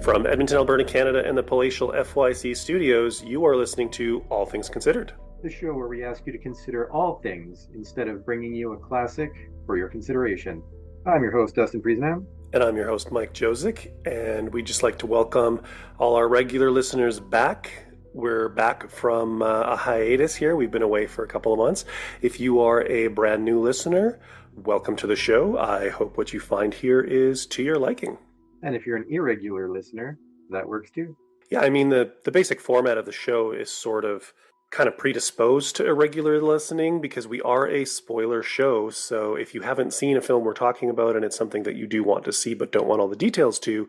From Edmonton, Alberta, Canada, and the palatial FYC studios, you are listening to All Things Considered. The show where we ask you to consider all things instead of bringing you a classic for your consideration. I'm your host, Dustin Priesnam. And I'm your host, Mike Josic, and we'd just like to welcome all our regular listeners back. We're back from a hiatus here. We've been away for a couple of months. If you are a brand new listener, welcome to the show. I hope what you find here is to your liking. And if you're an irregular listener, that works too. Yeah, I mean, the basic format of the show is sort of kind of predisposed to irregular listening because we are a spoiler show. So if you haven't seen a film we're talking about and it's something that you do want to see but don't want all the details to,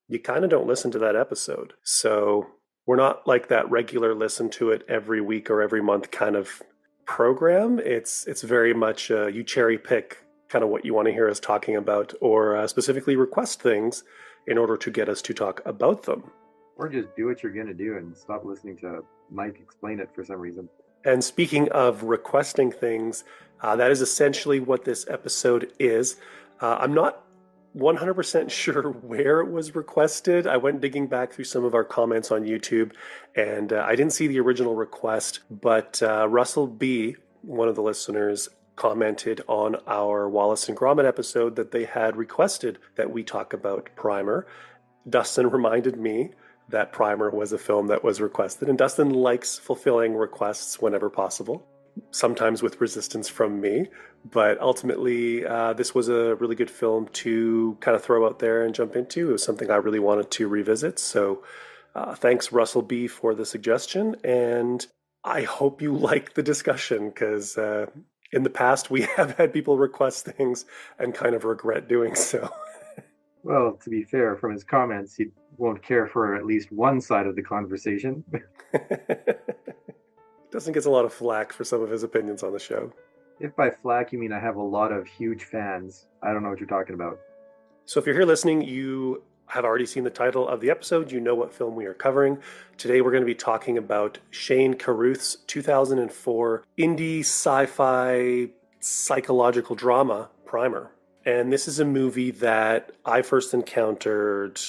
you kind of don't listen to that episode. So we're not like that regular listen to it every week or every month kind of program. It's very much you cherry pick kind of what you want to hear us talking about or specifically request things in order to get us to talk about them. Or just do what you're going to do and stop listening to Mike explain it for some reason. And speaking of requesting things, that is essentially what this episode is. I'm not 100% sure where it was requested. I went digging back through some of our comments on YouTube, and I didn't see the original request, but Russell B., one of the listeners, commented on our Wallace and Gromit episode that they had requested that we talk about Primer. Dustin reminded me that Primer was a film that was requested, and Dustin likes fulfilling requests whenever possible, sometimes with resistance from me, but ultimately this was a really good film to kind of throw out there and jump into. It was something I really wanted to revisit, so thanks Russell B. for the suggestion, and I hope you like the discussion, because in the past we have had people request things and kind of regret doing so. Well, to be fair, from his comments, he won't care for at least one side of the conversation. Dustin gets a lot of flack for some of his opinions on the show. If by flack you mean I have a lot of huge fans, I don't know what you're talking about. So if you're here listening, you have already seen the title of the episode. You know what film we are covering. Today we're going to be talking about Shane Carruth's 2004 indie sci-fi psychological drama, Primer. And this is a movie that I first encountered,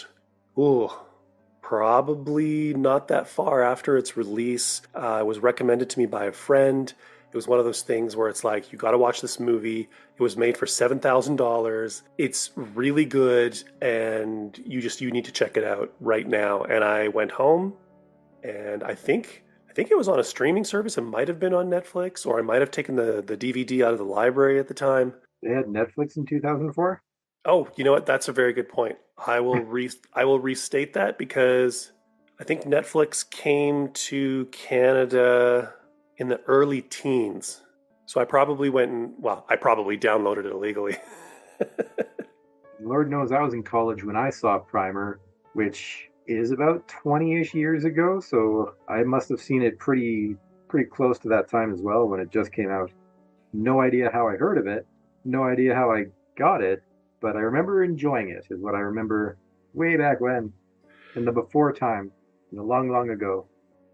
probably not that far after its release. It was recommended to me by a friend. It was one of those things where it's like, you got to watch this movie. It was made for $7,000. It's really good, and you need to check it out right now. And I went home, and I think it was on a streaming service. It might have been on Netflix, or I might have taken the DVD out of the library at the time. They had Netflix in 2004? Oh, you know what? That's a very good point. I will restate that because I think Netflix came to Canada in the early teens. So I probably I probably downloaded it illegally. Lord knows I was in college when I saw Primer, which is about 20-ish years ago, so I must have seen it pretty close to that time as well when it just came out. No idea how I heard of it. No idea how I got it, but I remember enjoying it, is what I remember way back when, in the before time, in the long, long ago.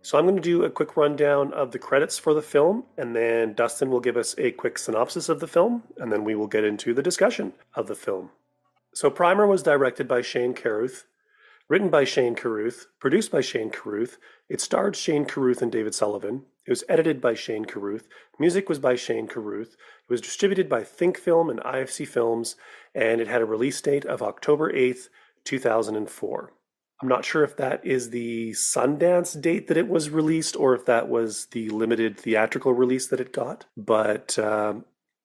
So I'm going to do a quick rundown of the credits for the film, and then Dustin will give us a quick synopsis of the film, and then we will get into the discussion of the film. So Primer was directed by Shane Carruth, written by Shane Carruth, produced by Shane Carruth. It starred Shane Carruth and David Sullivan. It was edited by Shane Carruth. Music was by Shane Carruth. It was distributed by Think Film and IFC Films, and it had a release date of October 8th, 2004. I'm not sure if that is the Sundance date that it was released or if that was the limited theatrical release that it got, but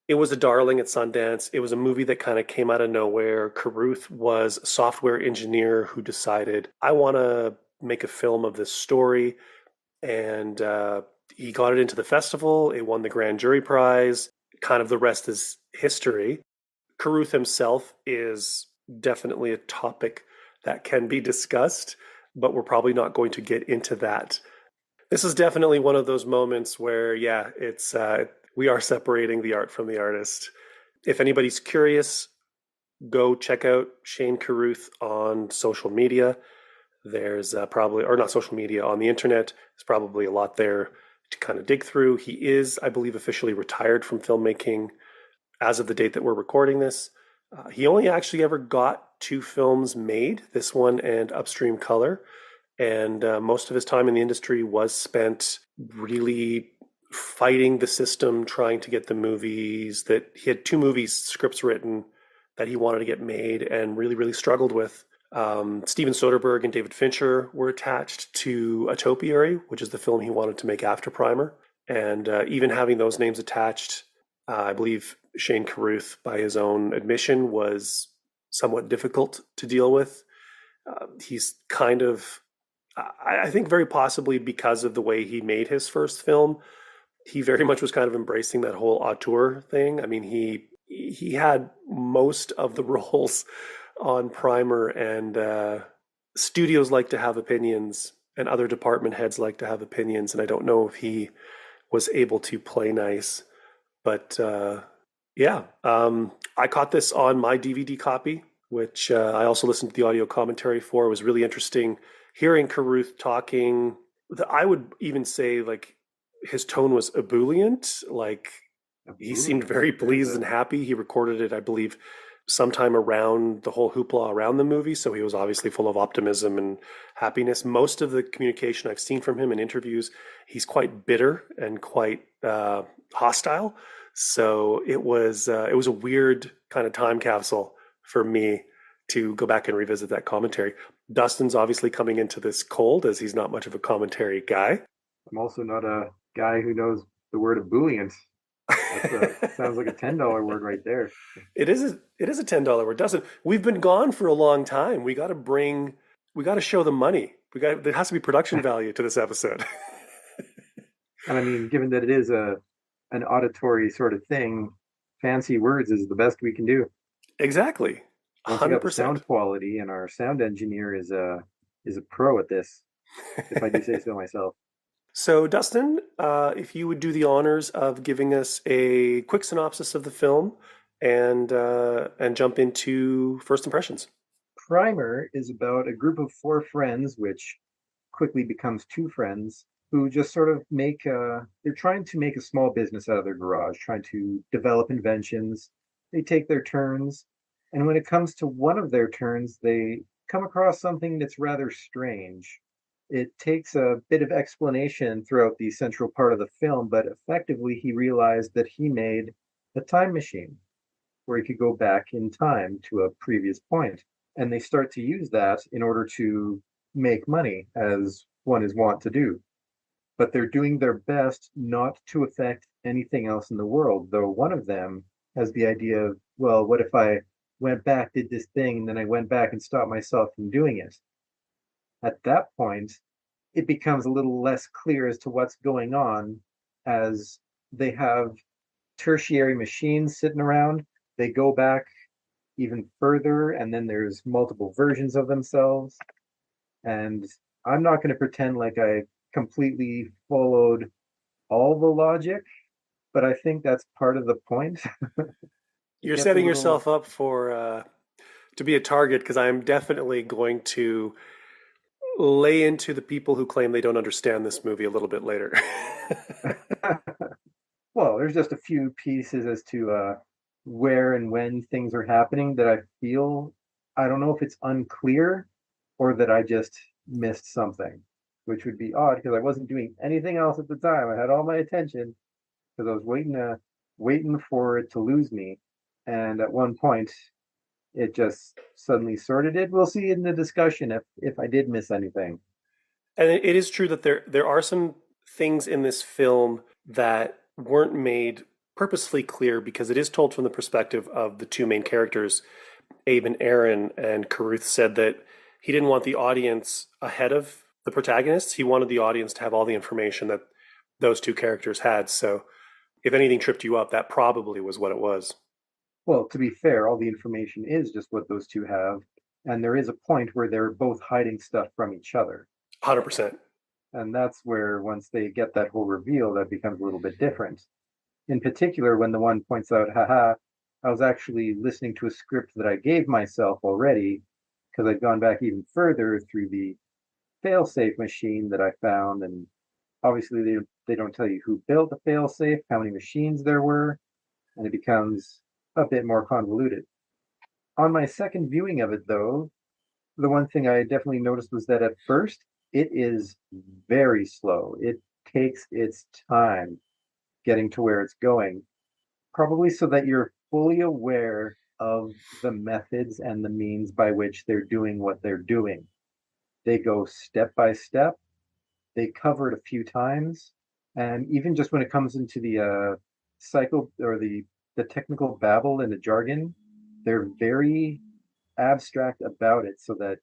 it was a darling at Sundance. It was a movie that kind of came out of nowhere. Carruth was a software engineer who decided, I want to make a film of this story, and he got it into the festival. It won the grand jury prize. Kind of the rest is history. Carruth himself is definitely a topic that can be discussed, but we're probably not going to get into that. This is definitely one of those moments where, we are separating the art from the artist. If anybody's curious, go check out Shane Carruth on social media. There's not social media, on the internet. There's probably a lot there to kind of dig through. He is, I believe, officially retired from filmmaking as of the date that we're recording this. He only actually ever got two films made, this one and Upstream Color. And most of his time in the industry was spent really fighting the system, trying to get the movies that he had two movies scripts written that he wanted to get made and really, really struggled with. Steven Soderbergh and David Fincher were attached to A Topiary, which is the film he wanted to make after Primer. And even having those names attached, I believe Shane Carruth, by his own admission, was somewhat difficult to deal with. He's kind of, I think, very possibly because of the way he made his first film, he very much was kind of embracing that whole auteur thing. I mean, he had most of the roles on Primer, and studios like to have opinions, and other department heads like to have opinions. And I don't know if he was able to play nice, but yeah, I caught this on my DVD copy, which I also listened to the audio commentary for. It was really interesting hearing Carruth talking. I would even say like his tone was ebullient. Like he seemed Ebullient. very There's pleased and happy. He recorded it, I believe, sometime around the whole hoopla around the movie. So he was obviously full of optimism and happiness. Most of the communication I've seen from him in interviews, he's quite bitter and quite hostile. So it was a weird kind of time capsule for me to go back and revisit that commentary. Dustin's obviously coming into this cold, as he's not much of a commentary guy. I'm also not a guy who knows the word ebullient. Sounds like a $10 word right there. It is a $10 word. Dustin, we've been gone for a long time. We got to show the money. There has to be production value to this episode. And I mean, given that it is an auditory sort of thing, fancy words is the best we can do. Exactly. Once you got the 100%. sound quality, and our sound engineer is a pro at this, if I do say so myself. So, Dustin, if you would do the honors of giving us a quick synopsis of the film and jump into first impressions. Primer is about a group of four friends, which quickly becomes two friends, who just sort of they're trying to make a small business out of their garage, trying to develop inventions. They take their turns, and when it comes to one of their turns, they come across something that's rather strange. It takes a bit of explanation throughout the central part of the film, but effectively he realized that he made a time machine where he could go back in time to a previous point. And they start to use that in order to make money, as one is wont to do. But they're doing their best not to affect anything else in the world, though one of them has the idea of, well, what if I went back, did this thing, and then I went back and stopped myself from doing it? At that point, it becomes a little less clear as to what's going on, as they have tertiary machines sitting around. They go back even further, and then there's multiple versions of themselves. And I'm not going to pretend like I completely followed all the logic, but I think that's part of the point. It You're gets a setting little, yourself up for to be a target because I am definitely going to lay into the people who claim they don't understand this movie a little bit later. well, there's just a few pieces as to where and when things are happening that I feel, I don't know if it's unclear or that I just missed something, which would be odd because I wasn't doing anything else at the time. I had all my attention because I was waiting for it to lose me. And at one point, it just suddenly sorted it. We'll see in the discussion if I did miss anything. And it is true that there are some things in this film that weren't made purposefully clear because it is told from the perspective of the two main characters, Abe and Aaron. And Carruth said that he didn't want the audience ahead of the protagonists. He wanted the audience to have all the information that those two characters had. So if anything tripped you up, that probably was what it was. Well, to be fair, all the information is just what those two have, and there is a point where they're both hiding stuff from each other. 100%. And that's where once they get that whole reveal, that becomes a little bit different. In particular, when the one points out, haha, I was actually listening to a script that I gave myself already because I'd gone back even further through the failsafe machine that I found. And obviously, they don't tell you who built the failsafe, how many machines there were, and it becomes a bit more convoluted. On my second viewing of it, though, the one thing I definitely noticed was that at first it is very slow. It takes its time getting to where it's going, probably so that you're fully aware of the methods and the means by which they're doing what they're doing. They go step by step. They cover it a few times, and even just when it comes into the psycho or the technical babble and the jargon, they're very abstract about it, so that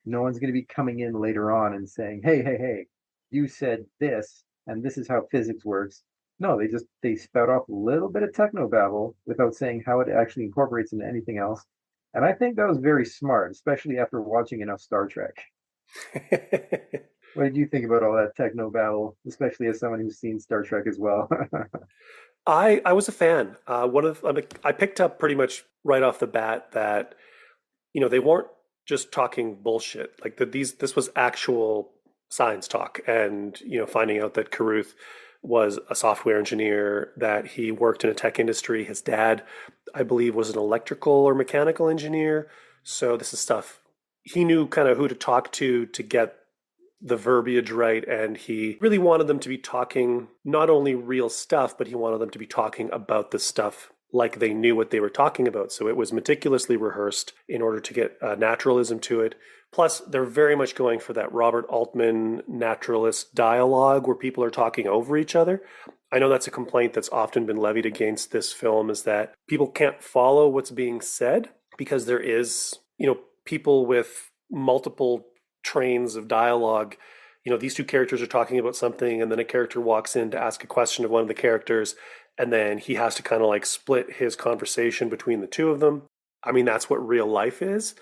no one's going to be coming in later on and saying, "Hey, hey, hey, you said this, and this is how physics works." No, they spout off a little bit of techno babble without saying how it actually incorporates into anything else. And I think that was very smart, especially after watching enough Star Trek. What did you think about all that techno babble, especially as someone who's seen Star Trek as well? I was a fan. I picked up pretty much right off the bat that they weren't just talking bullshit. Like this was actual science talk, and finding out that Carruth was a software engineer, that he worked in a tech industry. His dad, I believe, was an electrical or mechanical engineer. So this is stuff he knew kind of who to talk to get the verbiage right, and he really wanted them to be talking not only real stuff, but he wanted them to be talking about the stuff like they knew what they were talking about. So it was meticulously rehearsed in order to get naturalism to it. Plus, they're very much going for that Robert Altman naturalist dialogue where people are talking over each other. I know that's a complaint that's often been levied against this film, is that people can't follow what's being said because there is, people with multiple trains of dialogue. These two characters are talking about something, and then a character walks in to ask a question of one of the characters, and then he has to kind of like split his conversation between the two of them. I mean, that's what real life is.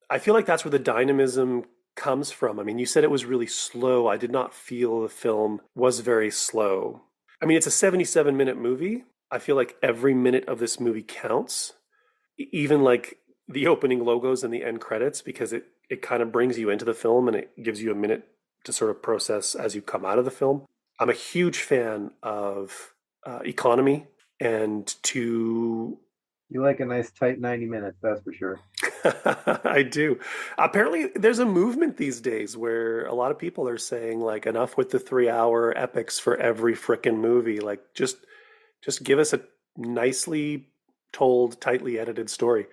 I feel like that's where the dynamism comes from. I mean, you said it was really slow. I did not feel the film was very slow. I mean, it's a 77-minute movie. I feel like every minute of this movie counts, even like the opening logos and the end credits, because it kind of brings you into the film and it gives you a minute to sort of process as you come out of the film. I'm a huge fan of economy, and to You like a nice tight 90 minutes, that's for sure. I do. Apparently, there's a movement these days where a lot of people are saying like enough with the 3-hour epics for every frickin' movie. Like just give us a nicely told, tightly edited story.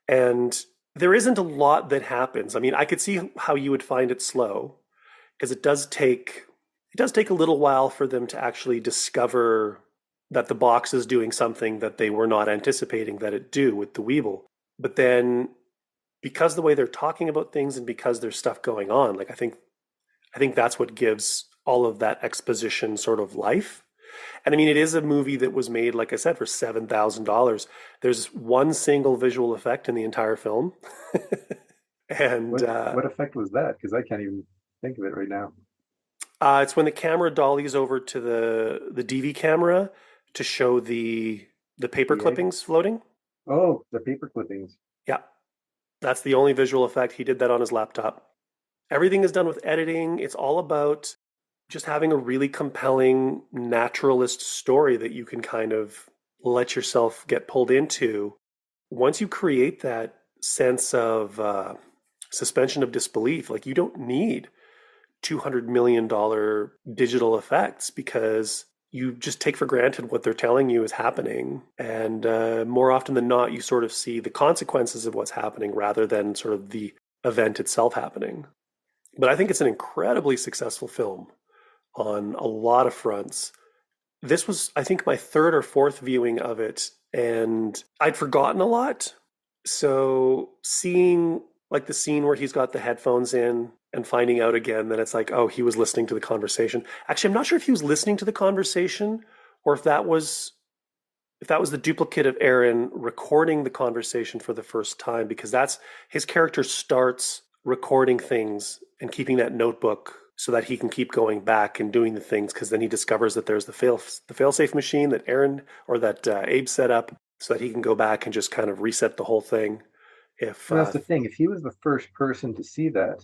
And there isn't a lot that happens. I mean, I could see how you would find it slow because it does take a little while for them to actually discover that the box is doing something that they were not anticipating that it do with the Weeble. But then because the way they're talking about things and because there's stuff going on, like I think that's what gives all of that exposition sort of life. And I mean, it is a movie that was made, like I said, for $7,000. There's one single visual effect in the entire film, and What effect was that? Because I can't even think of it right now. it's when the camera dollies over to the DV camera to show the paper The egg? clippings floating. Oh, the paper clippings. Yeah, that's the only visual effect. He did that on his laptop. Everything is done with editing. It's all about just having a really compelling naturalist story that you can kind of let yourself get pulled into. Once you create that sense of suspension of disbelief, like you don't need $200 million digital effects because you just take for granted what they're telling you is happening. And more often than not, you sort of see the consequences of what's happening rather than sort of the event itself happening. But I think it's an incredibly successful film on a lot of fronts. This was, I think, my third or fourth viewing of it, and I'd forgotten a lot. So seeing like the scene where he's got the headphones in and finding out again that it's like, oh, he was listening to the conversation. Actually, I'm not sure if he was listening to the conversation or if that was the duplicate of Aaron recording the conversation for the first time, because that's his character starts recording things and keeping that notebook so that he can keep going back and doing the things, because then he discovers that there's the failsafe machine that Aaron or that Abe set up so that he can go back and just kind of reset the whole thing. If And that's the thing. If he was the first person to see that,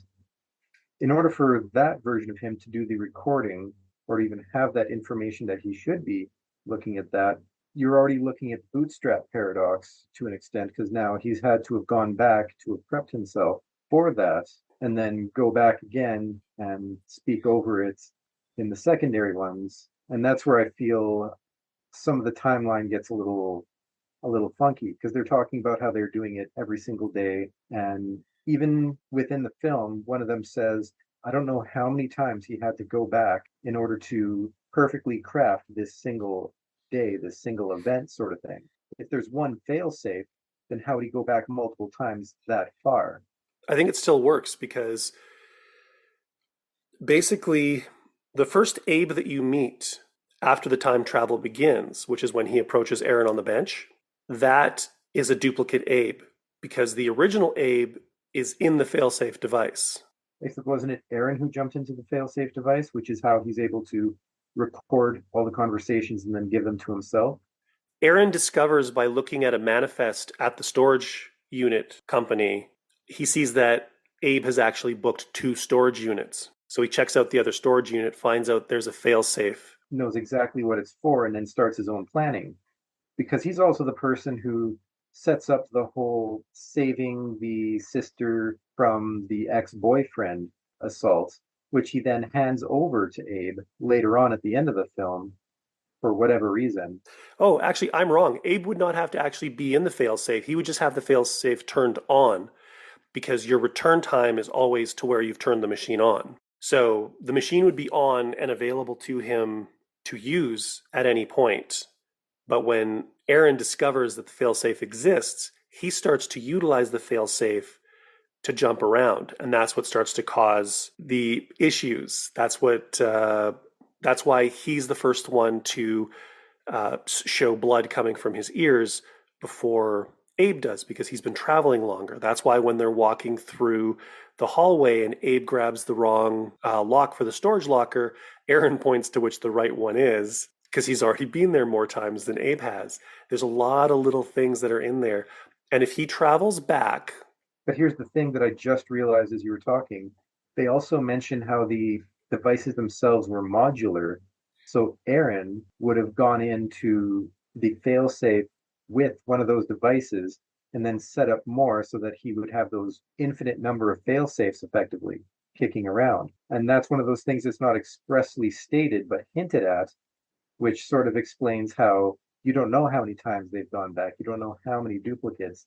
in order for that version of him to do the recording or even have that information that he should be looking at that, you're already looking at the bootstrap paradox to an extent, because now he's had to have gone back to have prepped himself for that and then go back again and speak over it in the secondary ones. And that's where I feel some of the timeline gets a little funky because they're talking about how they're doing it every single day. And even within the film, one of them says, I don't know how many times he had to go back in order to perfectly craft this single day, this single event sort of thing. If there's one fail safe, then how would he go back multiple times that far? I think it still works because basically the first Abe that you meet after the time travel begins, which is when he approaches Aaron on the bench, that is a duplicate Abe because the original Abe is in the failsafe device. Except wasn't it Aaron who jumped into the failsafe device, which is how he's able to record all the conversations and then give them to himself? Aaron discovers by looking at a manifest at the storage unit company, he sees that Abe has actually booked two storage units. So he checks out the other storage unit, finds out there's a failsafe. Knows exactly what it's for, and then starts his own planning. Because he's also the person who sets up the whole saving the sister from the ex-boyfriend assault, which he then hands over to Abe later on at the end of the film for whatever reason. Oh, actually, I'm wrong. Abe would not have to actually be in the failsafe. He would just have the failsafe turned on because your return time is always to where you've turned the machine on. So the machine would be on and available to him to use at any point. But when Aaron discovers that the failsafe exists, he starts to utilize the failsafe to jump around, and that's what starts to cause the issues. That's why he's the first one to show blood coming from his ears before Abe does, because he's been traveling longer. That's why when they're walking through the hallway and Abe grabs the wrong lock for the storage locker, Aaron points to which the right one is because he's already been there more times than Abe has. There's a lot of little things that are in there. And if he travels back, But here's the thing that I just realized as you were talking. They also mention how the devices themselves were modular. So Aaron would have gone into the failsafe with one of those devices and then set up more so that he would have those infinite number of failsafes effectively kicking around. And that's one of those things that's not expressly stated but hinted at, which sort of explains how you don't know how many times they've gone back. You don't know how many duplicates.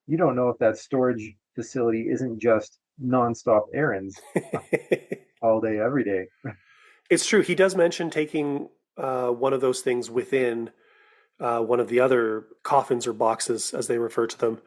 You don't know if that storage facility isn't just nonstop errands all day, every day. it's true. He does mention taking one of those things within one of the other coffins or boxes, as they refer to them.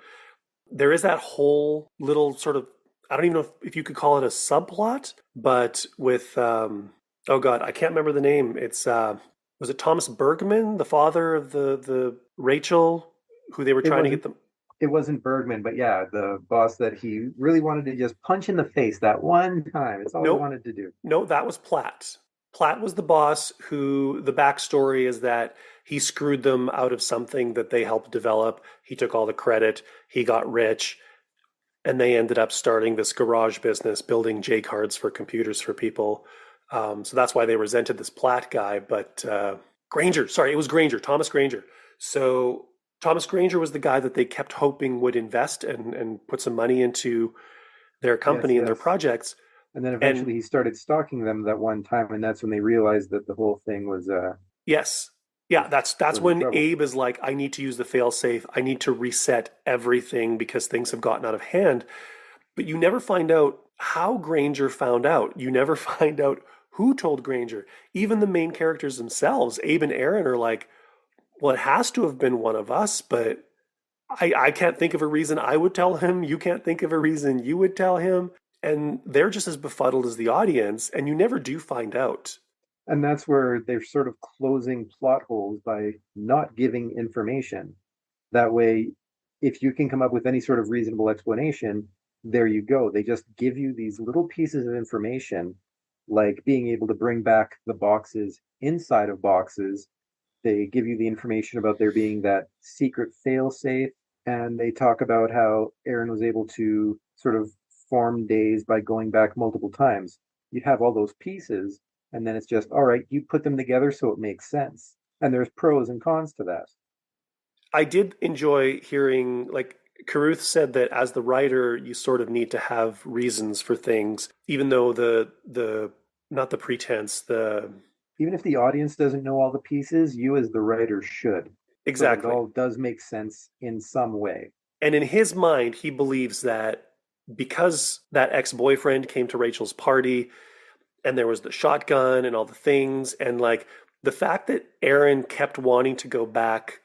There is that whole little sort of, I don't even know if you could call it a subplot, but with, oh God, I can't remember the name. It's, was it Thomas Bergman, the father of the Rachel, who they were It trying to get wasn't them? it wasn't Bergman, but yeah, the boss that he really wanted to just punch in the face that one time. It's all he Nope. wanted to do. No, that was Platt. Platt was the boss who the backstory is that he screwed them out of something that they helped develop. He took all the credit. He got rich, and they ended up starting this garage business, building J cards for computers for people. So that's why they resented this Platt guy. But Granger, sorry, it was Granger, Thomas Granger. So Thomas Granger was the guy that they kept hoping would invest and put some money into their Yes, company and their yes. projects. And then And eventually he started stalking them that one time, and that's when they realized that the whole thing yes. Yeah, that's was in when trouble. Abe is like, I need to use the failsafe. I need to reset everything because things have gotten out of hand. But you never find out how Granger found out. You never find out who told Granger. Even the main characters themselves, Abe and Aaron, are like, well, it has to have been one of us, but I can't think of a reason I would tell him. You can't think of a reason you would tell him. And they're just as befuddled as the audience, and you never do find out. And that's where they're sort of closing plot holes by not giving information. That way, if you can come up with any sort of reasonable explanation, there you go. They just give you these little pieces of information, like being able to bring back the boxes inside of boxes. They give you the information about there being that secret fail safe, and they talk about how Aaron was able to sort of form days by going back multiple times. You have all those pieces, and then it's just, all right, you put them together so it makes sense. And there's pros and cons to that. I did enjoy hearing, like, Carruth said that as the writer, you sort of need to have reasons for things, even though the not the pretense, the Even if the audience doesn't know all the pieces, you as the writer should, so that it exactly. all does make sense in some way. And in his mind, he believes that because that ex-boyfriend came to Rachel's party and there was the shotgun and all the things, and like the fact that Aaron kept wanting to go back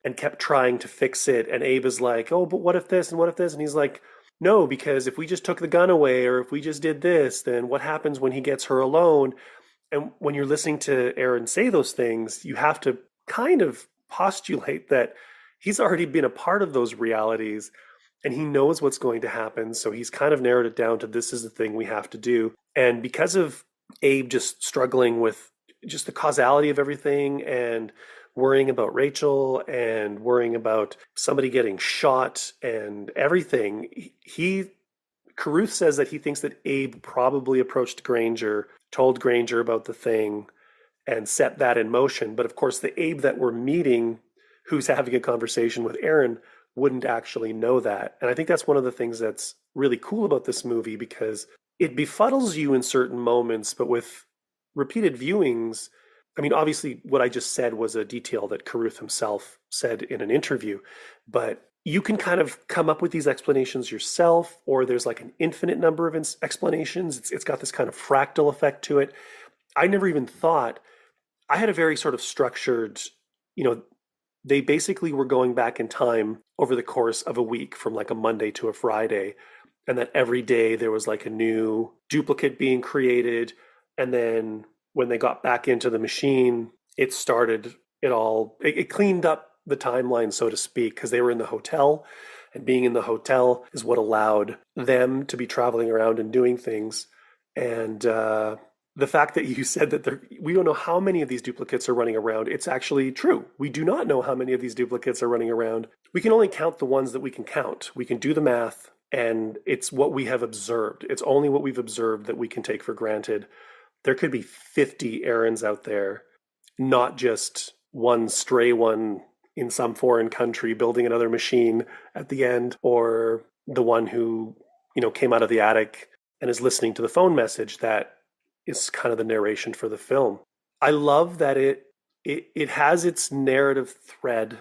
and kept trying to fix it. And Abe is like, oh, but what if this and what if this? And he's like, no, because if we just took the gun away or if we just did this, then what happens when he gets her alone? And when you're listening to Aaron say those things, you have to kind of postulate that he's already been a part of those realities and he knows what's going to happen. So he's kind of narrowed it down to this is the thing we have to do. And because of Abe just struggling with just the causality of everything and worrying about Rachel and worrying about somebody getting shot and everything, he Carruth says that he thinks that Abe probably approached Granger, told Granger about the thing, and set that in motion. But of course, the Abe that we're meeting, who's having a conversation with Aaron, wouldn't actually know that. And I think that's one of the things that's really cool about this movie because it befuddles you in certain moments, but with repeated viewings, I mean, obviously, what I just said was a detail that Carruth himself said in an interview, but you can kind of come up with these explanations yourself, or there's like an infinite number of explanations. It's got this kind of fractal effect to it. I never even thought, I had a very sort of structured, you know, they basically were going back in time over the course of a week from like a Monday to a Friday. And that every day there was like a new duplicate being created. And then when they got back into the machine, it started it cleaned up the timeline, so to speak, because they were in the hotel. And being in the hotel is what allowed them to be traveling around and doing things. And the fact that you said that we don't know how many of these duplicates are running around, it's actually true. We do not know how many of these duplicates are running around. We can only count the ones that we can count. We can do the math, and it's what we have observed. It's only what we've observed that we can take for granted. There could be 50 errands out there, not just one stray one in some foreign country building another machine at the end, or the one who, came out of the attic and is listening to the phone message that is kind of the narration for the film. I love that it has its narrative thread.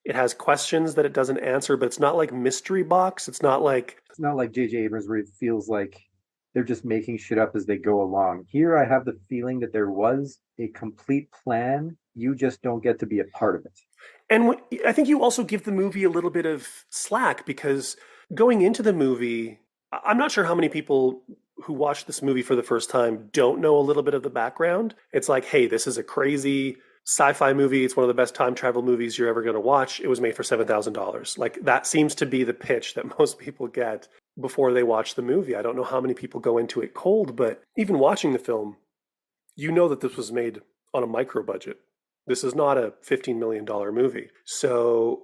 It has questions that it doesn't answer, but it's not like mystery box. It's not like It's not like J.J. Abrams where it feels like they're just making shit up as they go along. Here, I have the feeling that there was a complete plan. You just don't get to be a part of it. and I think you also give the movie a little bit of slack because going into the movie, I'm not sure how many people who watch this movie for the first time don't know a little bit of the background. It's like, hey, this is a crazy sci-fi movie. It's one of the best time travel movies you're ever going to watch. It was made for $7,000. Like that seems to be the pitch that most people get before they watch the movie. I don't know how many people go into it cold, but even watching the film, you know that this was made on a micro budget. This is not a $15 million movie. So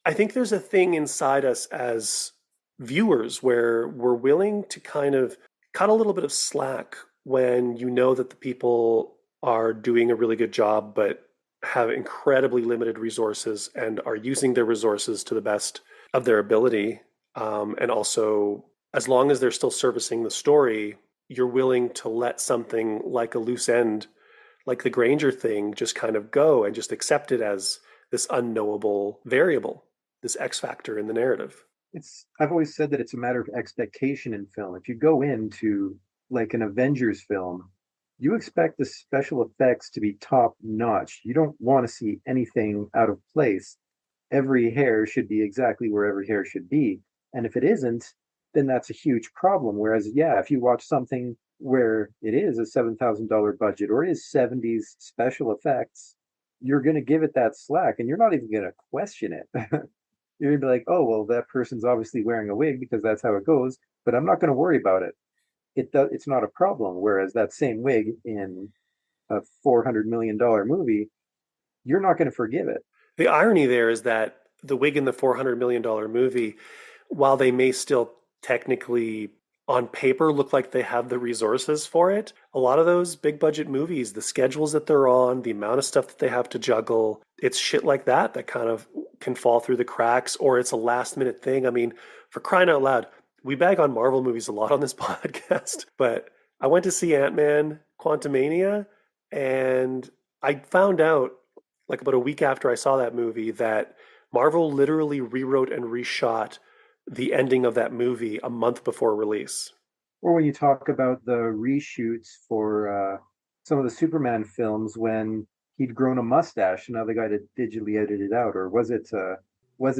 I think there's a thing inside us as viewers where we're willing to kind of cut a little bit of slack when you know that the people are doing a really good job but have incredibly limited resources and are using their resources to the best of their ability. And also, as long as they're still servicing the story, you're willing to let something like a loose end, like the Granger thing, just kind of go and just accept it as this unknowable variable, this X factor in the narrative. I've always said that it's a matter of expectation in film. If you go into like an Avengers film, you expect the special effects to be top notch. You don't want to see anything out of place. Every hair should be exactly where every hair should be. And if it isn't, then that's a huge problem. Whereas, yeah, if you watch something where it is a $7,000 budget or it is 70s special effects, you're going to give it that slack and you're not even going to question it. You're going to be like, oh, well, that person's obviously wearing a wig because that's how it goes, but I'm not going to worry about it. It's not a problem. Whereas that same wig in a $400 million movie, you're not going to forgive it. The irony there is that the wig in the $400 million movie, while they may still technically on paper look like they have the resources for it. A lot of those big budget movies, the schedules that they're on, the amount of stuff that they have to juggle, it's shit like that that kind of can fall through the cracks, or it's a last minute thing. I mean, for crying out loud, we bag on Marvel movies a lot on this podcast, but I went to see Ant-Man Quantumania, and I found out like about a week after I saw that movie that Marvel literally rewrote and reshot the ending of that movie a month before release. Or when you talk about the reshoots for some of the Superman films when he'd grown a mustache and now they got to digitally edit it out, or was it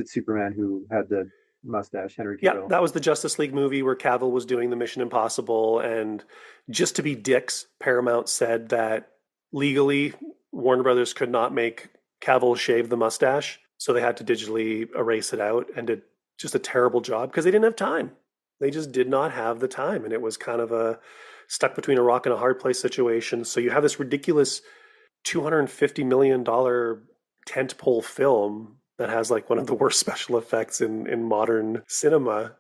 Superman who had the mustache, Henry Yeah, Cavill? that was the Justice League movie where Cavill was doing the Mission Impossible, and just to be dicks, Paramount said that legally Warner Brothers could not make Cavill shave the mustache, so they had to digitally erase it out and did just a terrible job because they didn't have time. They just did not have the time, and it was kind of a stuck between a rock and a hard place situation. So you have this ridiculous $250 million tentpole film that has like one of the worst special effects in modern cinema.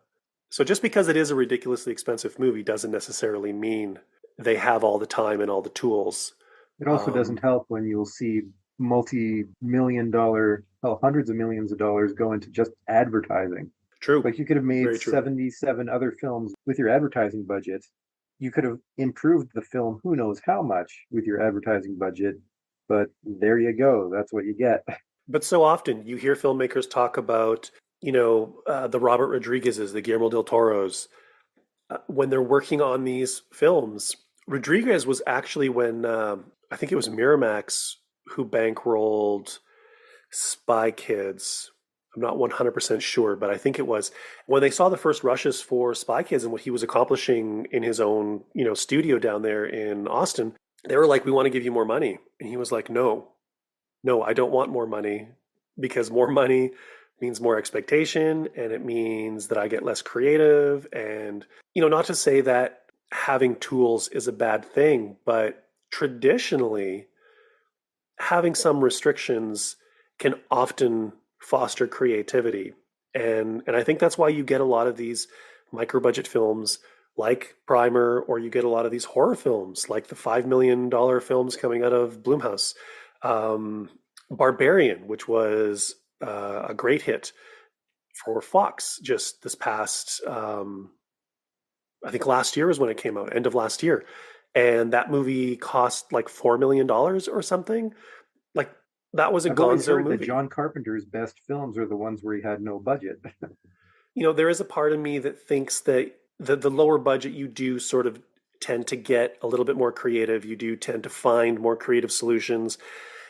So just because it is a ridiculously expensive movie doesn't necessarily mean they have all the time and all the tools. It also doesn't Um, help when you'll see multi-million dollar, well, hundreds of millions of dollars go into just advertising. True, Like you could have made very true. 77 other films with your advertising budget. You could have improved the film who knows how much with your advertising budget, but there you go. That's what you get. But so often you hear filmmakers talk about, the Robert Rodriguez's, the Guillermo del Toro's, when they're working on these films. Rodriguez was actually when I think it was Miramax who bankrolled Spy Kids. I'm not 100% sure, but I think it was when they saw the first rushes for Spy Kids and what he was accomplishing in his own, studio down there in Austin. They were like, "We want to give you more money," and he was like, "No, no, I don't want more money because more money means more expectation and it means that I get less creative." And, not to say that having tools is a bad thing, but traditionally, having some restrictions can often foster creativity. And I think that's why you get a lot of these micro budget films like Primer, or you get a lot of these horror films like the $5 million films coming out of Blumhouse. Um, Barbarian, which was a great hit for Fox just this past, I think last year was when it came out, end of last year. And that movie cost like $4 million or something. Like, that was a I've always gonzo heard that movie. John Carpenter's best films are the ones where he had no budget. There is a part of me that thinks that the lower budget, you do sort of tend to get a little bit more creative. You do tend to find more creative solutions.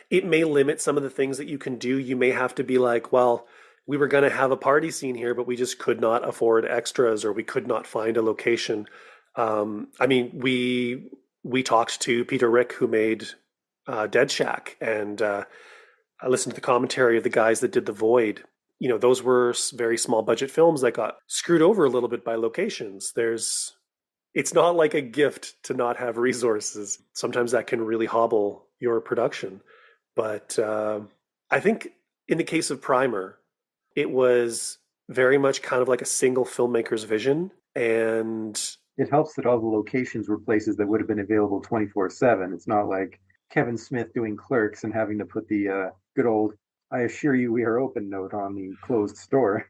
It may limit some of the things that you can do. You may have to be like, well, we were going to have a party scene here, but we just could not afford extras, or we could not find a location. I mean, we talked to Peter Rick, who made Dead Shack, and I listened to the commentary of the guys that did The Void. Those were very small budget films that got screwed over a little bit by locations. It's not like a gift to not have resources. Sometimes that can really hobble your production. But I think in the case of Primer, it was very much kind of like a single filmmaker's vision. And It helps that all the locations were places that would have been available 24/7. It's not like Kevin Smith doing Clerks and having to put the good old "I assure you we are open" note on the closed store.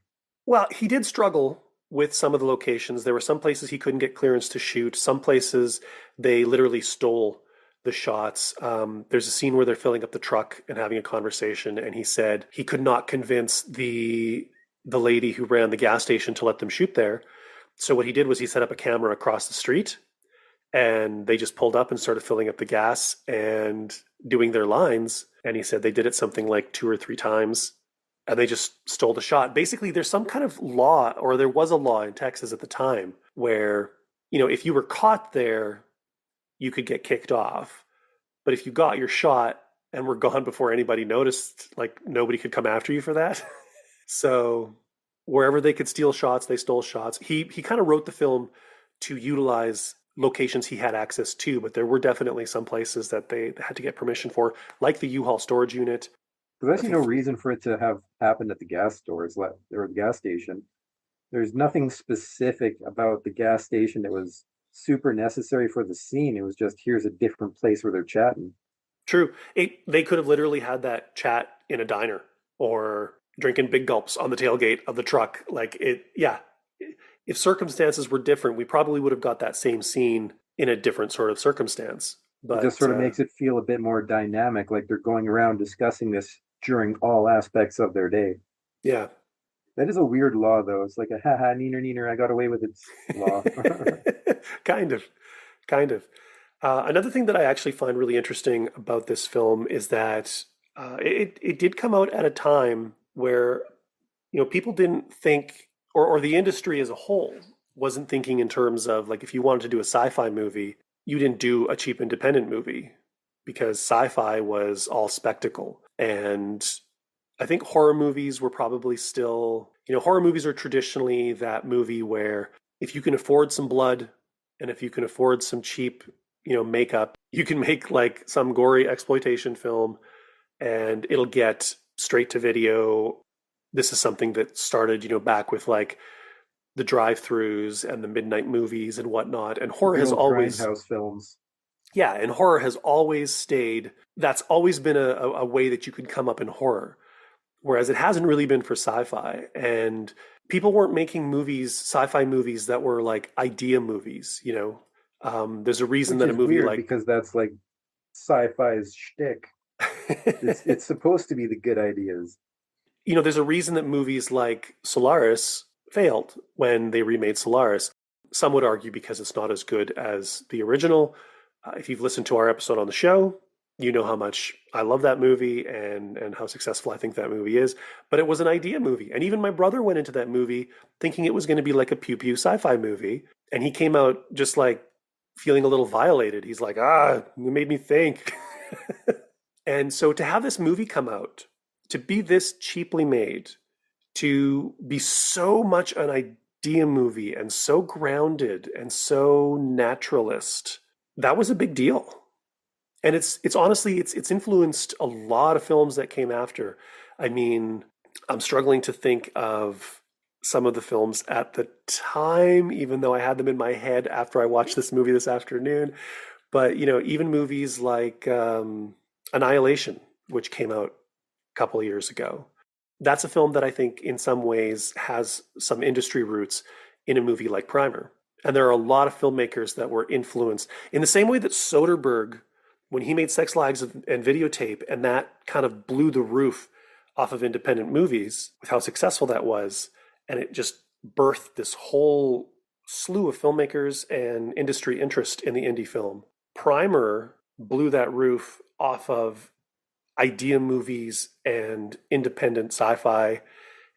well, he did struggle with some of the locations. There were some places he couldn't get clearance to shoot. Some places they literally stole the shots. There's a scene where they're filling up the truck and having a conversation, and he said he could not convince the lady who ran the gas station to let them shoot there. So what he did was he set up a camera across the street, and they just pulled up and started filling up the gas and doing their lines. And he said they did it something like 2 or 3 times, and they just stole the shot. Basically, there's some kind of law, or there was a law in Texas at the time, where, if you were caught there, you could get kicked off. But if you got your shot and were gone before anybody noticed, like, nobody could come after you for that. So wherever they could steal shots, they stole shots. He kind of wrote the film to utilize locations he had access to, but there were definitely some places that they had to get permission for, like the U-Haul storage unit. There's I actually think no reason for it to have happened at the gas stores or the gas station. There's nothing specific about the gas station that was super necessary for the scene. It was just here's a different place where they're chatting. True. They could have literally had that chat in a diner or drinking big gulps on the tailgate of the truck. Like it, yeah. If circumstances were different, we probably would have got that same scene in a different sort of circumstance. It just But sort of makes it feel a bit more dynamic, like they're going around discussing this during all aspects of their day. yeah, That is a weird law, though. It's like a haha, neener, neener, I got away with its law. kind of, kind of. Another thing that I actually find really interesting about this film is that it did come out at a time where people didn't think, or the industry as a whole wasn't thinking in terms of like if you wanted to do a sci-fi movie, you didn't do a cheap independent movie because sci-fi was all spectacle. And I think horror movies were probably still, horror movies are traditionally that movie where if you can afford some blood and if you can afford some cheap, makeup, you can make like some gory exploitation film and it'll get straight to video. This is something that started, back with like the drive-throughs and the midnight movies and whatnot. And The horror good has old always, grindhouse films. yeah, and horror has always stayed. That's always been a way that you could come up in horror, whereas it hasn't really been for sci-fi. And people weren't making movies, sci-fi movies that were like idea movies. There's a reason Which that a is movie weird like because that's like sci-fi's shtick. It's supposed to be the good ideas. there's a reason that movies like Solaris failed when they remade Solaris. Some would argue because it's not as good as the original. If you've listened to our episode on the show, you know how much I love that movie and how successful I think that movie is. But it was an idea movie. And even my brother went into that movie thinking it was going to be like a pew pew sci fi movie. And he came out just like feeling a little violated. He's like, it made me think. And so to have this movie come out, to be this cheaply made, to be so much an idea movie and so grounded and so naturalist, that was a big deal. And it's honestly it's influenced a lot of films that came after. I mean, I'm struggling to think of some of the films at the time, even though I had them in my head after I watched this movie this afternoon. But even movies like Annihilation, which came out a couple of years ago, that's a film that I think in some ways has some industry roots in a movie like Primer. And there are a lot of filmmakers that were influenced in the same way that Soderbergh, when he made Sex, Lives, and Videotape, and that kind of blew the roof off of independent movies with how successful that was. And it just birthed this whole slew of filmmakers and industry interest in the indie film. Primer blew that roof off of idea movies and independent sci-fi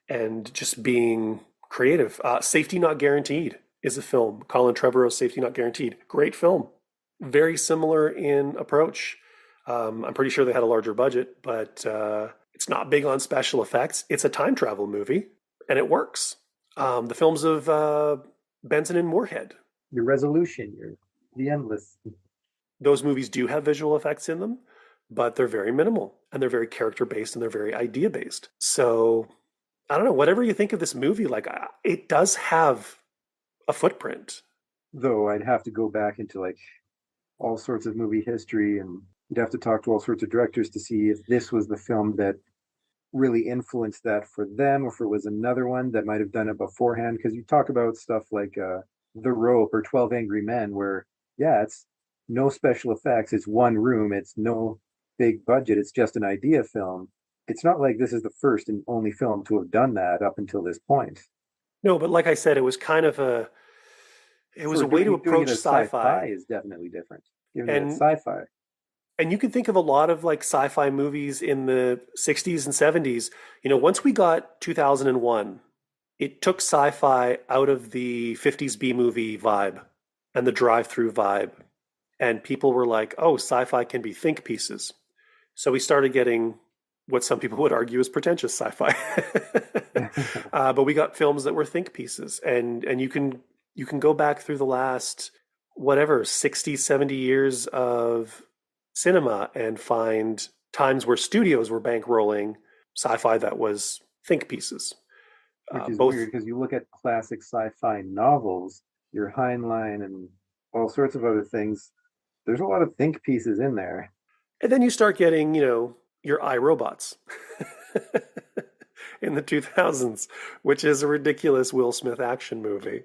and just being creative. Safety Not Guaranteed is a film. Colin Trevorrow's Safety Not Guaranteed. Great film. Very similar in approach. I'm pretty sure they had a larger budget, but it's not big on special effects. It's a time travel movie, and it works. The films of Benson and Moorhead. Your resolution, your the endless. Those movies do have visual effects in them, but they're very minimal, and they're very character based, and they're very idea based. So I don't know. Whatever you think of this movie, like it does have a footprint. Though I'd have to go back into like all sorts of movie history and you'd have to talk to all sorts of directors to see if this was the film that really influenced that for them or if it was another one that might have done it beforehand. Because you talk about stuff like The Rope or 12 Angry Men, where, yeah, it's no special effects, it's one room, it's no big budget, it's just an idea film. It's not like this is the first and only film to have done that up until this point. No, but like I said, it was For a way to doing it approach as sci-fi sci-fi. is definitely different. Given that it's And sci-fi, you can think of a lot of like sci-fi movies in the 60s and 70s. Once we got 2001, it took sci-fi out of the 50s B movie vibe and the drive-through vibe. And people were like, oh, sci-fi can be think pieces. So we started getting what some people would argue is pretentious sci-fi. But we got films that were think pieces. And you can go back through the last whatever 60, 70 years of cinema and find times where studios were bankrolling sci-fi that was think pieces. Which is Both, weird because you look at classic sci-fi novels, your Heinlein and all sorts of other things. There's a lot of think pieces in there. and then you start getting, your iRobots in the 2000s, which is a ridiculous Will Smith action movie.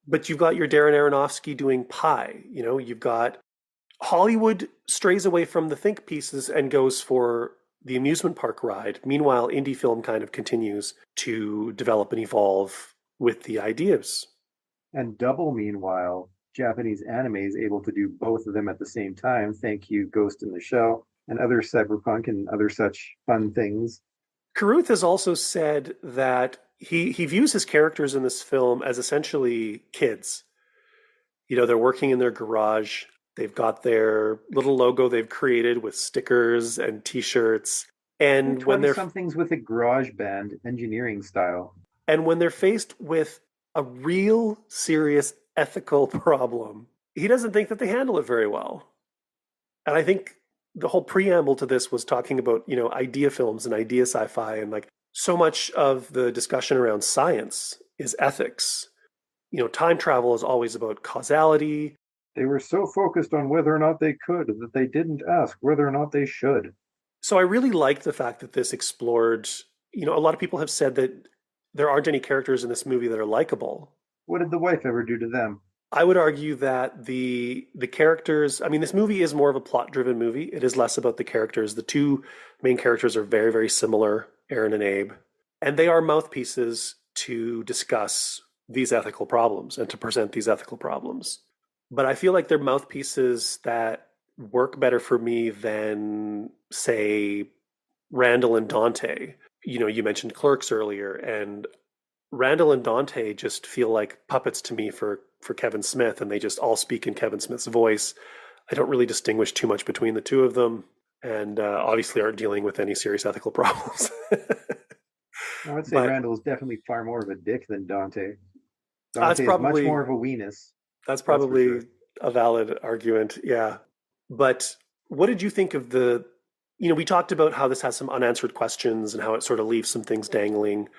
But you've got your Darren Aronofsky doing Pi. You've got Hollywood strays away from the think pieces and goes for the amusement park ride. Meanwhile, indie film kind of continues to develop and evolve with the ideas. And double, meanwhile, Japanese anime is able to do both of them at the same time. Thank you, Ghost in the Shell, and other cyberpunk and other such fun things. Carruth has also said that he views his characters in this film as essentially kids. They're working in their garage. They've got their little logo they've created with stickers and t-shirts. And when 20 they're somethings with a garage band engineering style. and when they're faced with a real serious ethical problem, he doesn't think that they handle it very well. And I think the whole preamble to this was talking about, idea films and idea sci-fi, and like so much of the discussion around science is ethics. Time travel is always about causality. They were so focused on whether or not they could that they didn't ask whether or not they should. So I really like the fact that this explored, a lot of people have said that there aren't any characters in this movie that are likable. What did the wife ever do to them? I would argue that the characters, I mean, this movie is more of a plot-driven movie. It is less about the characters. The two main characters are very, very similar, Aaron and Abe, and they are mouthpieces to discuss these ethical problems and to present these ethical problems. But I feel like they're mouthpieces that work better for me than, say, Randall and Dante. You mentioned Clerks earlier, and Randall and Dante just feel like puppets to me for Kevin Smith, and they just all speak in Kevin Smith's voice. I don't really distinguish too much between the two of them, and obviously aren't dealing with any serious ethical problems. I would say But Randall is definitely far more of a dick than Dante. that's Dante is much probably more of a weenus, that's that's for probably sure. a valid argument, yeah. But what did you think of we talked about how this has some unanswered questions and how it sort of leaves some things dangling.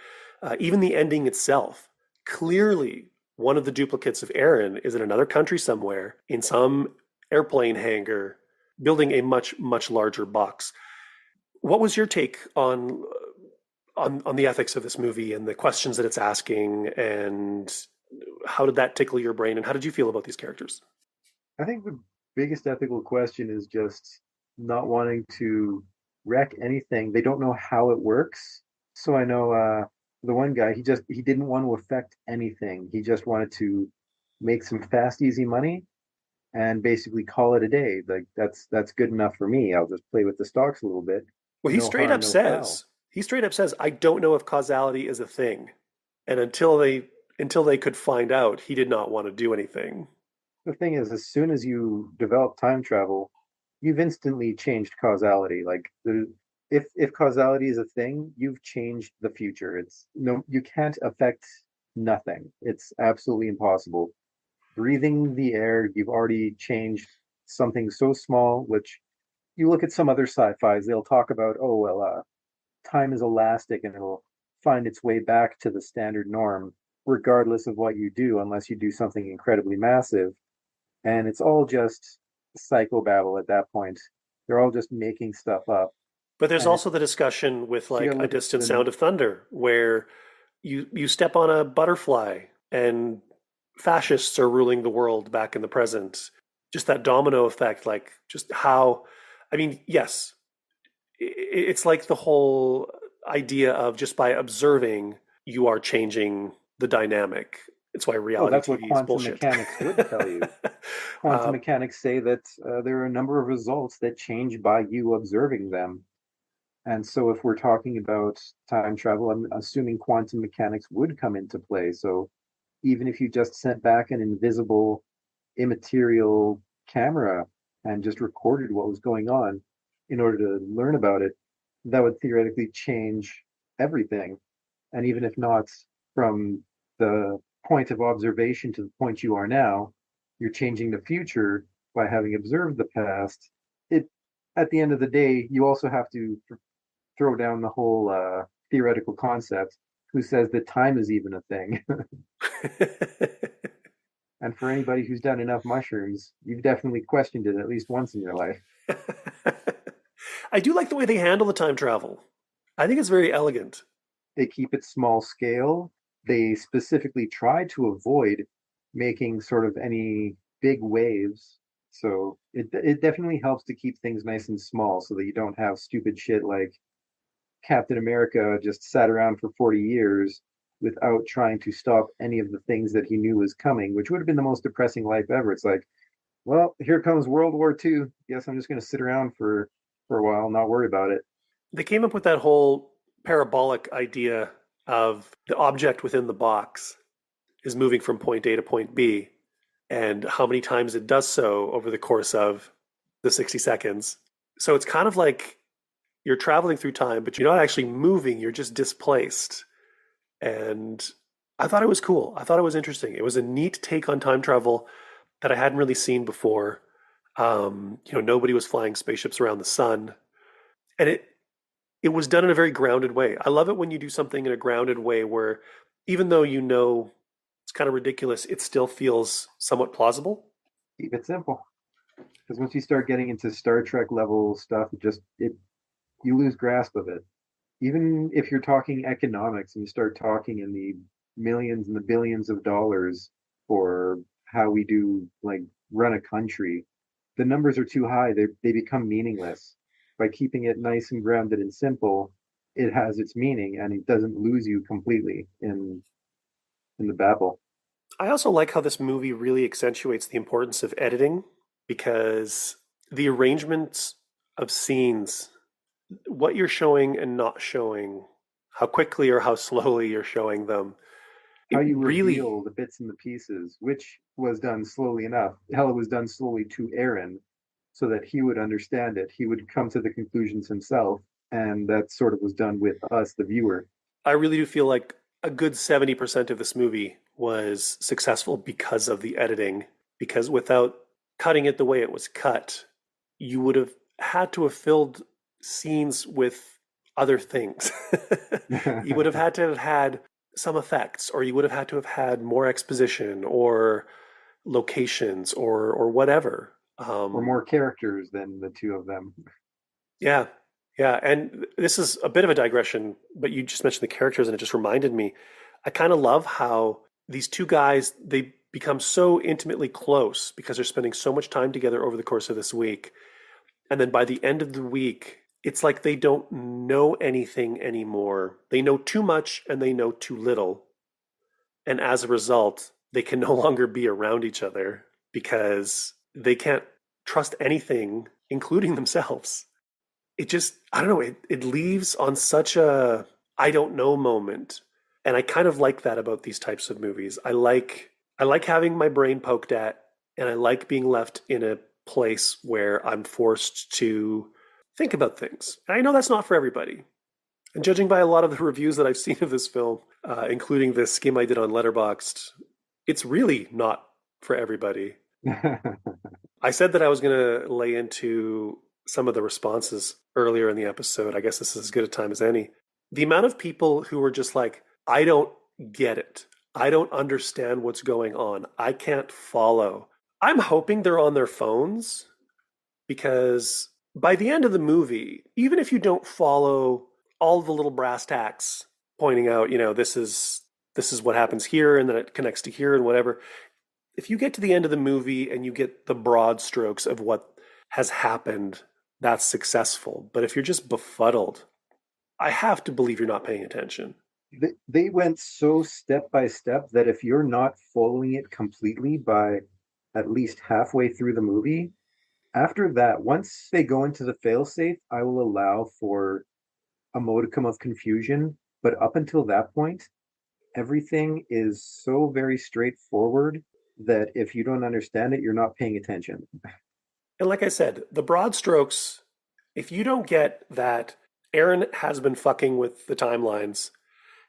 Even the ending itself, clearly one of the duplicates of Aaron is in another country somewhere, in some airplane hangar, building a much, much larger box. What was your take on the ethics of this movie and the questions that it's asking, and how did that tickle your brain, and how did you feel about these characters? I think the biggest ethical question is just not wanting to wreck anything. They don't know how it works. So I know the one guy, he didn't want to affect anything. He just wanted to make some fast, easy money and basically call it a day. Like that's good enough for me. I'll just play with the stocks a little bit. Well, No harm, no foul. he straight up says, I don't know if causality is a thing. And until they could find out, he did not want to do anything. The thing is, as soon as you develop time travel, you've instantly changed causality. If causality is a thing, you've changed the future. It's no, you can't affect nothing. It's absolutely impossible. Breathing the air, you've already changed something so small, which you look at some other sci-fis, they'll talk about, oh, well, time is elastic and it'll find its way back to the standard norm, regardless of what you do, unless you do something incredibly massive. And it's all just psychobabble at that point. They're all just making stuff up. But there's And also the discussion with so you like gotta a look at distant the sound of thunder, where you step on a butterfly and fascists are ruling the world back in the present. Just that domino effect, like just how, I mean, yes, it's like the whole idea of just by observing, you are changing the dynamic. It's why well, reality that's what TV is quantum bullshit. mechanics would tell you. Quantum uh, mechanics say that there are a number of results that change by you observing them. And so, if we're talking about time travel, I'm assuming quantum mechanics would come into play. So, even if you just sent back an invisible, immaterial camera and just recorded what was going on in order to learn about it, that would theoretically change everything. And even if not from the point of observation to the point you are now, you're changing the future by having observed the past. It at the end of the day, you also have to throw down the whole theoretical concept. who says that time is even a thing. And for anybody who's done enough mushrooms, you've definitely questioned it at least once in your life. I do like the way they handle the time travel. I think it's very elegant. They keep it small scale. They specifically try to avoid making sort of any big waves. So it definitely helps to keep things nice and small so that you don't have stupid shit like Captain America just sat around for 40 years without trying to stop any of the things that he knew was coming, which would have been the most depressing life ever. It's like, well, here comes World War II. Guess I'm just going to sit around for a while, not worry about it. They came up with that whole parabolic idea of the object within the box is moving from point A to point B, and how many times it does so over the course of the 60 seconds. So it's kind of like you're traveling through time, but you're not actually moving, you're just displaced. And I thought it was cool. I thought it was interesting. It was a neat take on time travel that I hadn't really seen before. Nobody was flying spaceships around the sun. And it was done in a very grounded way. I love it when you do something in a grounded way where even though you know it's kind of ridiculous, it still feels somewhat plausible. Keep it simple. Because once you start getting into Star Trek level stuff, it you lose grasp of it. Even if you're talking economics and you start talking in the millions and the billions of dollars for how we do like run a country, the numbers are too high. They become meaningless. By keeping it nice and grounded and simple, it has its meaning and it doesn't lose you completely in the babble. I also like how this movie really accentuates the importance of editing because the arrangement of scenes, what you're showing and not showing, how quickly or how slowly you're showing them, How it you really, reveal the bits and the pieces, which was done slowly enough. Hell, it was done slowly to Aaron so that he would understand it. He would come to the conclusions himself, and that sort of was done with us, the viewer. I really do feel like a good 70% of this movie was successful because of the editing. Because without cutting it the way it was cut, you would have had to have filled scenes with other things. You would have had to have had some effects, or you would have had to have had more exposition or locations or whatever. Or more characters than the two of them. Yeah, yeah. And this is a bit of a digression, but you just mentioned the characters and it just reminded me. I kind of love how these two guys, they become so intimately close because they're spending so much time together over the course of this week. And then by the end of the week, it's like they don't know anything anymore. They know too much and they know too little. And as a result, they can no longer be around each other because they can't trust anything, including themselves. It just, I don't know, it leaves on such a I don't know moment. And I kind of like that about these types of movies. I like having my brain poked at, and I like being left in a place where I'm forced to think about things. And I know that's not for everybody. And judging by a lot of the reviews that I've seen of this film, including the skim I did on Letterboxd, it's really not for everybody. I said that I was going to lay into some of the responses earlier in the episode. I guess this is as good a time as any. The amount of people who were just like, I don't get it. I don't understand what's going on. I can't follow. I'm hoping they're on their phones because by the end of the movie, even if you don't follow all the little brass tacks pointing out, this is what happens here and then it connects to here and whatever, if you get to the end of the movie and you get the broad strokes of what has happened, that's successful. But if you're just befuddled, I have to believe you're not paying attention. They went so step by step that if you're not following it completely by at least halfway through the movie, after that, once they go into the failsafe, I will allow for a modicum of confusion. But up until that point, everything is so very straightforward that if you don't understand it, you're not paying attention. And like I said, the broad strokes, if you don't get that Aaron has been fucking with the timelines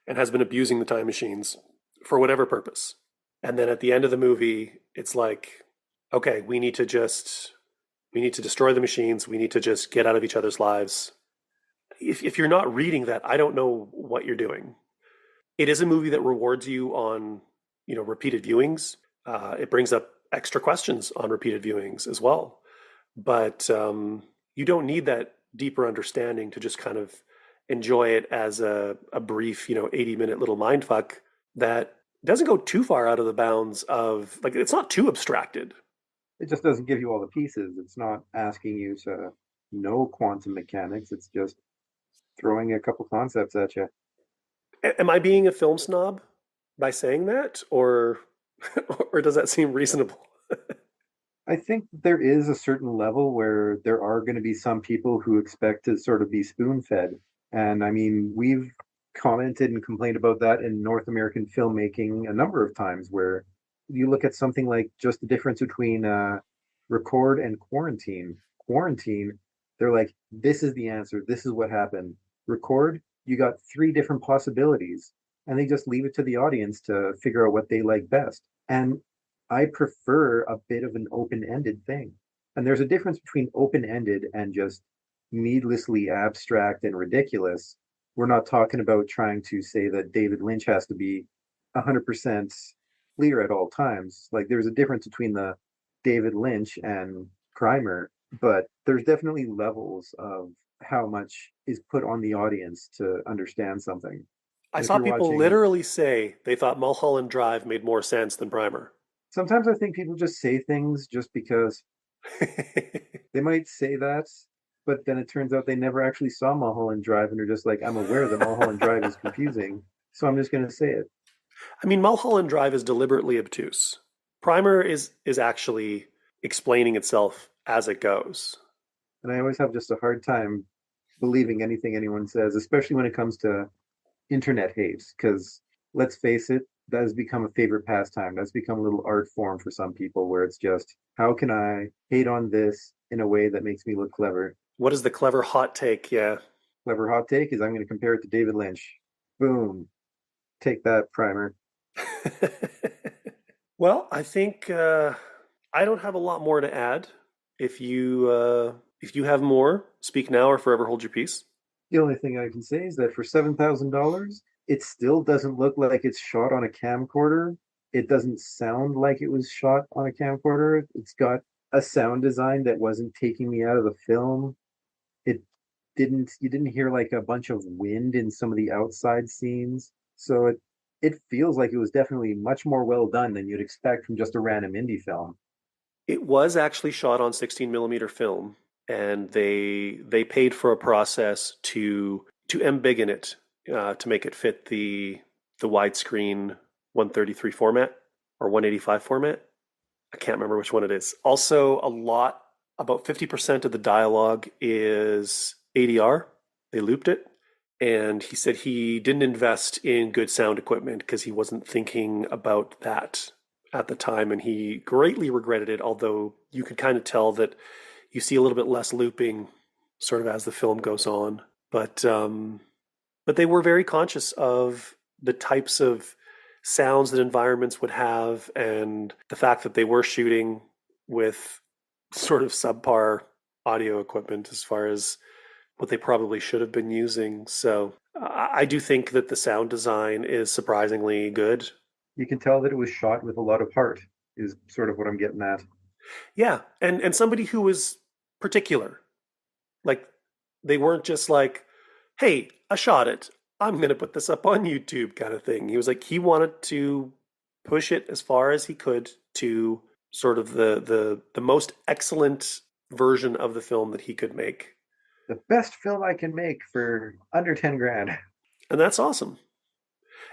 and has been abusing the time machines for whatever purpose. And then at the end of the movie, it's like, okay, we need to destroy the machines. We need to just get out of each other's lives. If you're not reading that, I don't know what you're doing. It is a movie that rewards you on, repeated viewings. It brings up extra questions on repeated viewings as well. But you don't need that deeper understanding to just kind of enjoy it as a brief, 80-minute little mindfuck that doesn't go too far out of the bounds of, like, it's not too abstracted. It just doesn't give you all the pieces. It's not asking you to know quantum mechanics. It's just throwing a couple concepts at you. Am I being a film snob by saying that, or or does that seem reasonable? I think there is a certain level where there are going to be some people who expect to sort of be spoon fed. And I mean, we've commented and complained about that in North American filmmaking a number of times, where you look at something like just the difference between record and quarantine. Quarantine, they're like, this is the answer, this is what happened. Record, you got three different possibilities, and they just leave it to the audience to figure out what they like best. And I prefer a bit of an open-ended thing. And there's a difference between open-ended and just needlessly abstract and ridiculous. We're not talking about trying to say that David Lynch has to be 100% clear at all times. Like there's a difference between the David Lynch and Primer, but there's definitely levels of how much is put on the audience to understand something. I And if saw you're people watching, literally say they thought Mulholland Drive made more sense than Primer. sometimes I think people just say things just because they might say that, but then it turns out they never actually saw Mulholland Drive and they're just like, I'm aware that Mulholland Drive is confusing, so I'm just going to say it. I mean, Mulholland Drive is deliberately obtuse. Primer is actually explaining itself as it goes. And I always have just a hard time believing anything anyone says, especially when it comes to internet hate, because let's face it, that has become a favorite pastime. That's become a little art form for some people where it's just, how can I hate on this in a way that makes me look clever? What is the clever hot take? Yeah. Clever hot take is I'm going to compare it to David Lynch. Boom. Take that, Primer. Well, I think I don't have a lot more to add. If you have more, speak now or forever hold your peace. The only thing I can say is that for $7,000, it still doesn't look like it's shot on a camcorder. It doesn't sound like it was shot on a camcorder. It's got a sound design that wasn't taking me out of the film. It you didn't hear like a bunch of wind in some of the outside scenes. So it feels like it was definitely much more well done than you'd expect from just a random indie film. It was actually shot on 16 millimeter film, and they paid for a process to embiggen it to make it fit the widescreen 133 format or 185 format. I can't remember which one it is. Also, about 50% of the dialogue is ADR. They looped it. And he said he didn't invest in good sound equipment because he wasn't thinking about that at the time. And he greatly regretted it, although you could kind of tell that you see a little bit less looping sort of as the film goes on. But they were very conscious of the types of sounds that environments would have, and the fact that they were shooting with sort of subpar audio equipment as far as what they probably should have been using. So I do think that the sound design is surprisingly good. You can tell that it was shot with a lot of heart, is sort of what I'm getting at. Yeah, and somebody who was particular. Like they weren't just like, "Hey, I shot it. I'm going to put this up on YouTube," kind of thing. He was like he wanted to push it as far as he could to sort of the most excellent version of the film that he could make. The best film I can make for under 10 grand. And that's awesome.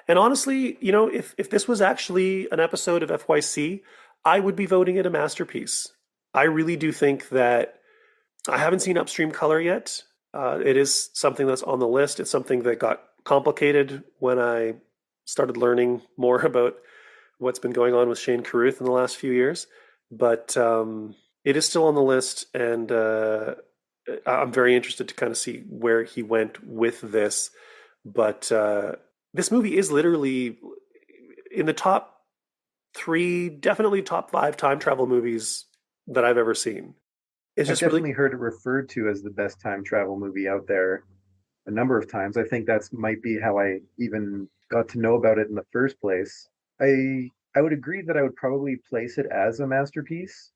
And honestly, if this was actually an episode of FYC, I would be voting it a masterpiece. I really do think that I haven't seen Upstream Color yet. It is something that's on the list. It's something that got complicated when I started learning more about what's been going on with Shane Carruth in the last few years. But it is still on the list, and I'm very interested to kind of see where he went with this. But this movie is literally in the top three, definitely top five time travel movies that I've ever seen. It's I've just definitely really, heard it referred to as the best time travel movie out there a number of times. I think that's might be how I even got to know about it in the first place. I would agree that I would probably place it as a masterpiece.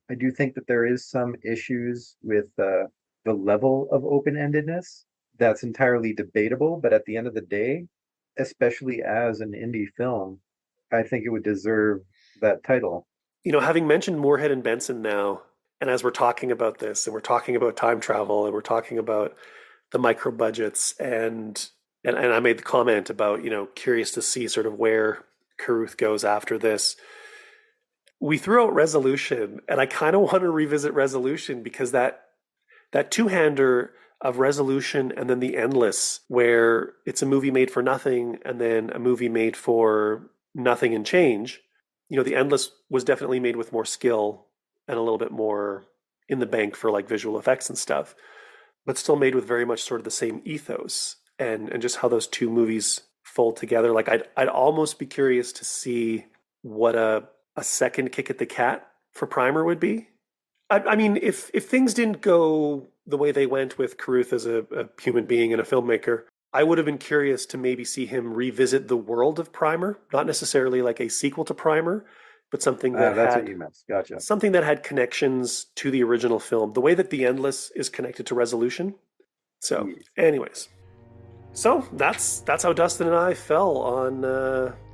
I do think that there is some issues with the level of open-endedness that's entirely debatable, but at the end of the day, especially as an indie film, I think it would deserve that title. Having mentioned Moorhead and Benson now, and as we're talking about this, and we're talking about time travel, and we're talking about the micro budgets, and I made the comment about curious to see sort of where Carruth goes after this. We threw out Resolution, and I kind of want to revisit Resolution because that two-hander of Resolution and then The Endless, where it's a movie made for nothing and then a movie made for nothing and change. The Endless was definitely made with more skill and a little bit more in the bank for like visual effects and stuff, but still made with very much sort of the same ethos and just how those two movies fold together. Like I'd almost be curious to see what a second kick at the cat for Primer would be. I mean, if things didn't go the way they went with Carruth as a human being and a filmmaker, I would have been curious to maybe see him revisit the world of Primer, not necessarily like a sequel to Primer, but something that That's what had you meant. Gotcha. something that had connections to the original film, the way that The Endless is connected to Resolution. So, Yeah. anyways, so that's how Dustin and I fell on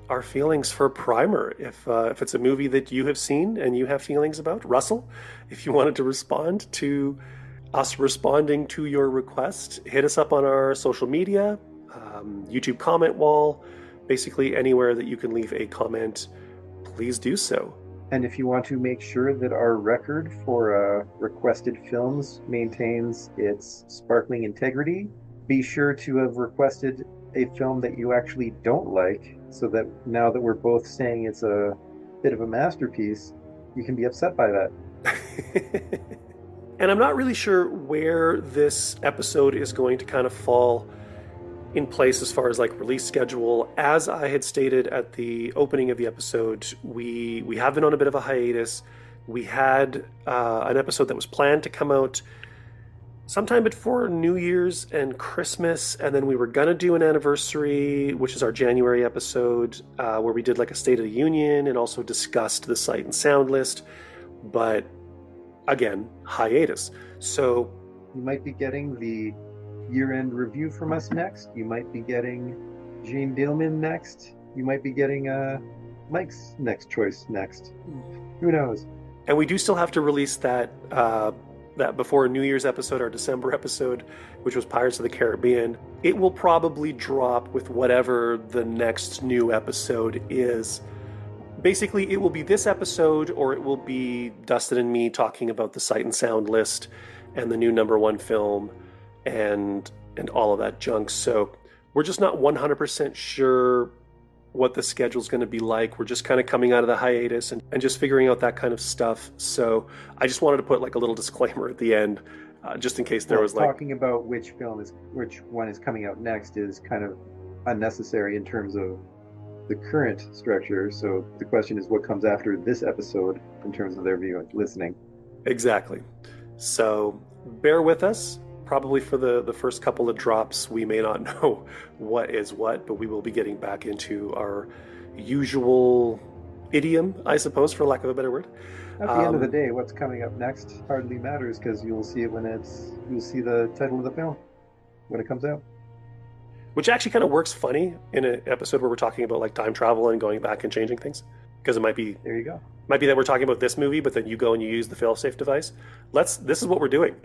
our feelings for Primer. If it's a movie that you have seen and you have feelings about, Russell, if you wanted to respond to us responding to your request, hit us up on our social media, YouTube comment wall, basically anywhere that you can leave a comment, please do so. And if you want to make sure that our record for requested films maintains its sparkling integrity, be sure to have requested a film that you actually don't like, so that now that we're both saying it's a bit of a masterpiece, you can be upset by that. And I'm not really sure where this episode is going to kind of fall in place as far as like release schedule. As I had stated at the opening of the episode, we have been on a bit of a hiatus. We had an episode that was planned to come out sometime before New Year's and Christmas, and then we were gonna do an anniversary, which is our January episode, where we did like a State of the Union and also discussed the Sight and Sound list, but again, hiatus. So you might be getting the year-end review from us next. You might be getting Jane Dillman next. You might be getting Mike's next choice next. Who knows? And we do still have to release that before New Year's episode, our December episode, which was Pirates of the Caribbean. It will probably drop with whatever the next new episode is. Basically, it will be this episode, or it will be Dustin and me talking about the Sight and Sound list and the new #1 film and all of that junk. So we're just not 100% sure what the schedule's going to be like. We're just kind of coming out of the hiatus and just figuring out that kind of stuff. So I just wanted to put like a little disclaimer at the end, just in case there was like... Talking about which one is coming out next is kind of unnecessary in terms of the current structure. So the question is what comes after this episode in terms of their viewing, listening. Exactly. So bear with us. Probably for the first couple of drops, we may not know what is what, but we will be getting back into our usual idiom, I suppose, for lack of a better word. At the end of the day, what's coming up next hardly matters, because you'll see it you'll see the title of the film when it comes out. Which actually kind of works funny in an episode where we're talking about like time travel and going back and changing things, because it might be... There you go. Might be that we're talking about this movie, but then you go and you use the fail-safe device. This is what we're doing.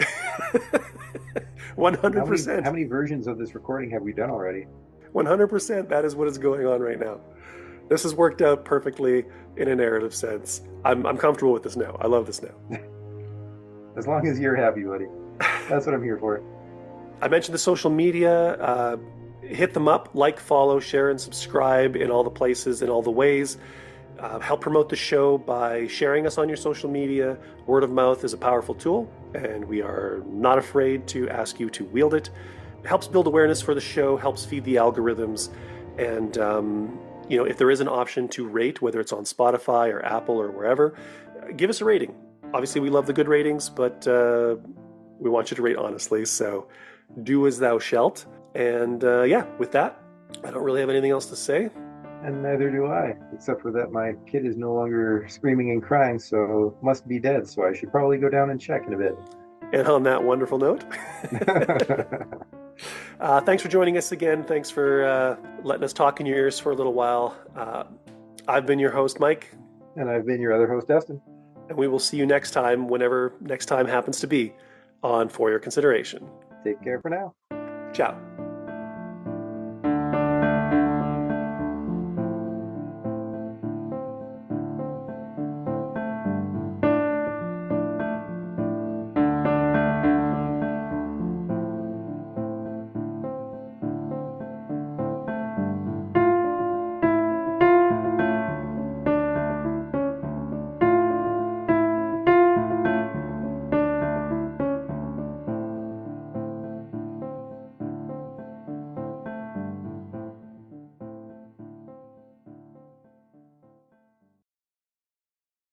100%. How many versions of this recording have we done already? 100%. That is what is going on right now. This has worked out perfectly in a narrative sense. I'm comfortable with this now. I love this now. As long as you're happy, buddy. That's what I'm here for. I mentioned the social media. Hit them up, like, follow, share, and subscribe in all the places, in all the ways. Help promote the show by sharing us on your social media. Word of mouth is a powerful tool, and we are not afraid to ask you to wield it. It helps build awareness for the show, helps feed the algorithms, and if there is an option to rate, whether it's on Spotify or Apple or wherever, give us a rating. Obviously, we love the good ratings, but we want you to rate honestly, so do as thou shalt. And with that, I don't really have anything else to say. And neither do I, except for that my kid is no longer screaming and crying, so must be dead. So I should probably go down and check in a bit. And on that wonderful note, thanks for joining us again. Thanks for letting us talk in your ears for a little while. I've been your host, Mike. And I've been your other host, Dustin. And we will see you next time, whenever next time happens to be, on For Your Consideration. Take care for now. Ciao.